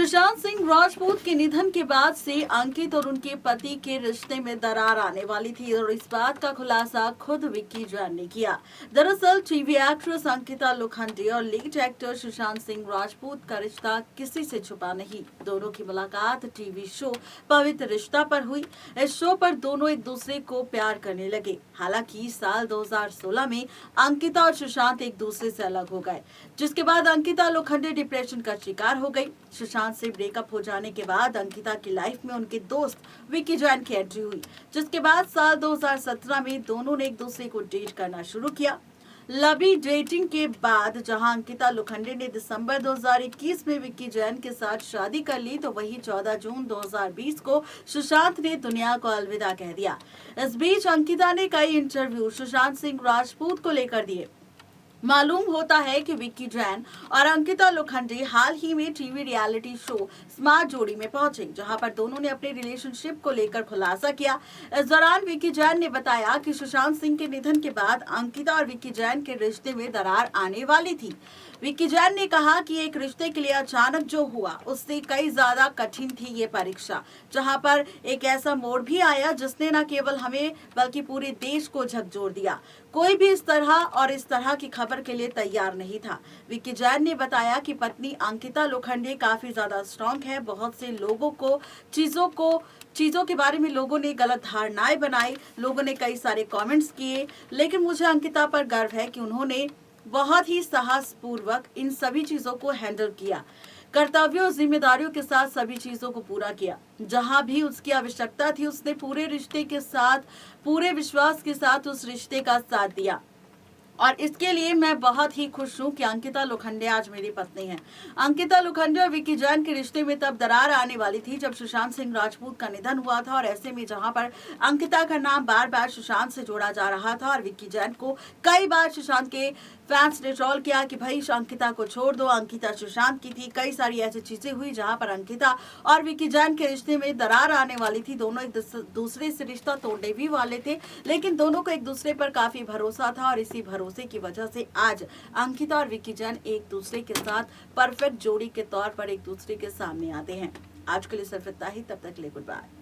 सुशांत सिंह राजपूत के निधन के बाद से अंकित और उनके पति के रिश्ते में दरार आने वाली थी और इस बात का खुलासा खुद विक्की जैन ने किया। दरअसल टीवी एक्ट्रेस अंकिता लोखंडे और लीड एक्टर सुशांत सिंह राजपूत का रिश्ता किसी से छुपा नहीं। दोनों की मुलाकात टीवी शो पवित्र रिश्ता पर हुई। इस शो पर दोनों एक दूसरे को प्यार करने लगे। हालांकि साल 2016 में अंकिता और सुशांत एक दूसरे से अलग हो गए, जिसके बाद अंकिता लोखंडे डिप्रेशन का शिकार हो गई। सुशांत से ब्रेकअप हो जाने के बाद अंकिता की लाइफ में उनके दोस्त विक्की जैन की एंट्री हुई, जिसके बाद साल 2017 में दोनों ने एक दूसरे को डेट करना शुरू किया। लवी डेटिंग के बाद जहां अंकिता लोखंडे ने दिसंबर 2021 में विक्की जैन के साथ शादी कर ली, तो वहीं 14 जून 2020 को सुशांत ने दुनिया को अलविदा कह दिया। इस बीच अंकिता ने कई इंटरव्यू सुशांत सिंह राजपूत को लेकर दिए। मालूम होता है कि विक्की जैन और अंकिता लोखंडे हाल ही में टीवी रियलिटी शो स्मार्ट जोड़ी में पहुंचे, जहां पर दोनों ने अपने रिलेशनशिप को लेकर खुलासा किया। इस दौरान विक्की जैन ने बताया कि सुशांत सिंह के निधन के बाद अंकिता और विक्की जैन के रिश्ते में दरार आने वाली थी। विक्की जैन ने कहा कि एक रिश्ते के लिए अचानक जो हुआ उससे कई ज्यादा कठिन थी ये परीक्षा, जहां पर एक ऐसा मोड़ भी आया जिसने न केवल हमें बल्कि पूरे देश को झकझोर दिया। कोई भी इस तरह की खबर के लिए तैयार नहीं था। विक्की जैन ने बताया कि पत्नी अंकिता लोखंडे काफी ज्यादा स्ट्रॉन्ग है। बहुत से लोगों को चीजों के बारे में लोगों ने गलत धारणाएं बनाई, लोगों ने कई सारे कमेंट्स किए, लेकिन मुझे अंकिता पर गर्व है कि उन्होंने बहुत ही साहसपूर्वक इन सभी चीजों को हैंडल किया, कर्तव्यों और जिम्मेदारियों के साथ सभी चीजों को पूरा किया। जहां भी उसकी आवश्यकता थी उसने पूरे रिश्ते के साथ, पूरे विश्वास के साथ उस रिश्ते का साथ दिया और इसके लिए मैं बहुत ही खुश हूं कि अंकिता लोखंडे आज मेरी पत्नी है। अंकिता लोखंडे और विक्की जैन के रिश्ते में तब दरार आने वाली थी जब सुशांत सिंह राजपूत का निधन हुआ था और ऐसे में जहां पर अंकिता का नाम बार बार सुशांत से जोड़ा जा रहा था और विक्की जैन को कई बार सुशांत के फैंस ने ट्रोल किया कि भाई अंकिता को छोड़ दो, अंकिता सुशांत की थी। कई सारी ऐसी चीजें हुई जहां पर अंकिता और विक्की जैन के रिश्ते में दरार आने वाली थी। दोनों एक दूसरे से रिश्ता तोड़ने भी वाले थे, लेकिन दोनों को एक दूसरे पर काफी भरोसा था और इसी भरोसे की वजह से आज अंकिता और विक्की जैन एक दूसरे के साथ परफेक्ट जोड़ी के तौर पर एक दूसरे के सामने आते हैं। आज के लिए सिर्फ इतना ही, तब तक के लिए गुड बाय।